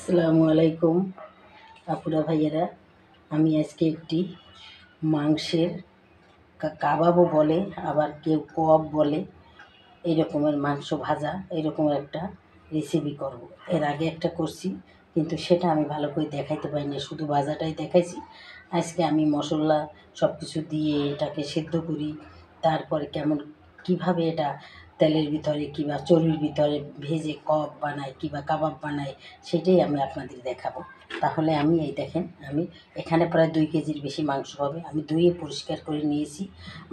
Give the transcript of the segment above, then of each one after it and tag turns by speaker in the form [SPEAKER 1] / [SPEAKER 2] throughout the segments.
[SPEAKER 1] আসসালামু আলাইকুম আপুরা ভাইয়েরা। আমি আজকে একটি মাংসের কাবাবও বলে, আবার কেউ কব বলে, এই রকমের মাংস ভাজা এরকমের একটা রেসিপি করব। এর আগে একটা করছি, কিন্তু সেটা আমি ভালো করে দেখাইতে পারিনি, শুধু ভাজাটাই দেখাইছি। আজকে আমি মশলা সব কিছু দিয়ে এটাকে সিদ্ধ করি, তারপরে কিভাবে এটা তেলের ভিতরে কিংবা চর্বির ভিতরে ভেজে কব বানাই কিংবা কাবাব বানাই, সেটাই আমি আপনাদের দেখাবো। তাহলে আমি দেখেন, আমি এখানে প্রায় 2 কেজির বেশি মাংস হবে। আমি ধুয়ে পরিষ্কার করে নিয়েছি,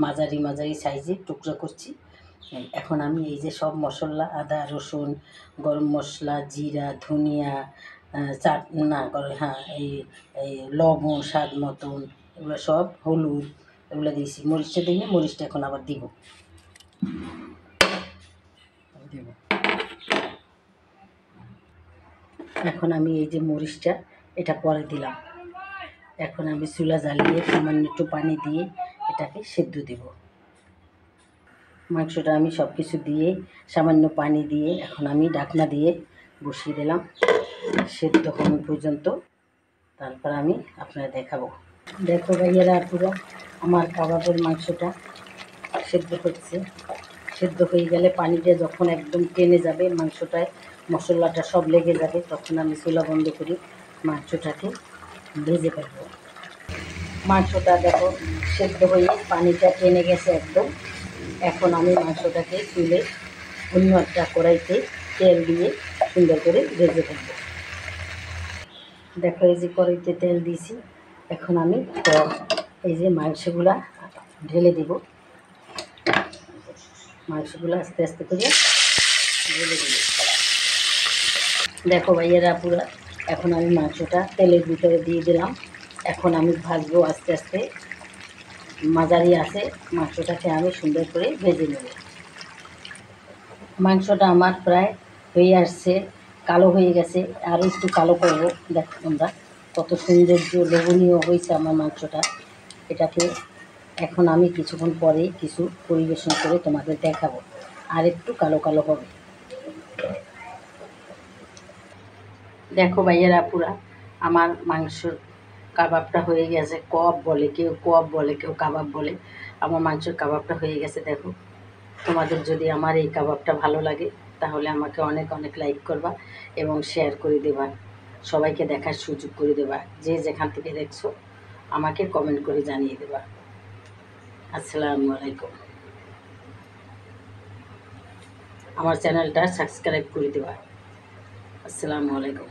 [SPEAKER 1] মাঝারি মাঝারি সাইজে টুকরো করছি। এখন আমি এই যে সব মশলা, আদা রসুন, গরম মশলা, জিরা, ধনিয়া, চাট না করে হ্যাঁ এই এই লবণ স্বাদ মতন, এগুলো সব, হলুদ, এগুলো দিয়েছি। মরিচটা দিই না, মরিচটা এখন আবার দিব। এখন আমি এই যে মরিচটা এটা পরে দিলাম। এখন আমি চুলা জ্বালিয়ে সামান্য একটু পানি দিয়ে এটাকে সেদ্ধ দেব। মাংসটা আমি সব কিছু দিয়ে সামান্য পানি দিয়ে এখন আমি ঢাকনা দিয়ে বসিয়ে দিলাম সেদ্ধ হওয়া পর্যন্ত। তারপর আমি আপনারা দেখাবো। দেখো ভাইয়েরা পুরো আমার কাবাবের মাংসটা সেদ্ধ হচ্ছে। সেদ্ধ হয়ে গেলে পানিটা যখন একদম টেনে যাবে, মাংসটায় মশলাটা সব লেগে যাবে, তখন আমি চুলা বন্ধ করি মাংসটাকে ভেজে ফেলবো। মাংসটা দেখো সেদ্ধ হয়ে পানিটা টেনে গেছে একদম। এখন আমি মাংসটাকে তুলে অন্য একটা কড়াইতে তেল দিয়ে সুন্দর করে ভেজে ফেলবো। দেখো এই যে কড়াইতে তেল দিয়েছি, এখন আমি এই যে মাংসগুলা ঢেলে দেব। মাংসগুলো আস্তে আস্তে করে ঢেলে দেব। দেখো ভাইয়েরা পুরা, এখন আমি মাংসটা তেলের ভিতরে দিয়ে দিলাম। এখন আমি ভাজবো আস্তে আস্তে, মাঝারি আছে মাংসটাকে আমি সুন্দর করে ভেজে নেব। মাংসটা আমার প্রায় হয়ে আসছে, কালো হয়ে গেছে, আরও একটু কালো করবো। দেখো তোমরা কত সৌন্দর্য লোভনীয় হয়েছে আমার মাংসটা। এটাকে এখন আমি কিছুক্ষণ পরে কিছু পরিবেশন করে তোমাদের দেখাবো, আর একটু কালো কালো হবে। দেখো ভাইয়েরা পুরা, আমার মাংসর কাবাবটা হয়ে গেছে। কব বলে কেউ, কব বলে কেউ, কাবাব বলে। আমার মাংসের কাবাবটা হয়ে গেছে। দেখো, তোমাদের যদি আমার এই কাবাবটা ভালো লাগে তাহলে আমাকে অনেক অনেক লাইক করবা এবং শেয়ার করে দেবা, সবাইকে দেখার সুযোগ করে দেবা। যে যেখান থেকে দেখছো আমাকে কমেন্ট করে জানিয়ে দেবা। আসসালামু আলাইকুম। আমার চ্যানেলটা সাবস্ক্রাইব করে দেবা। আসসালামু আলাইকুম।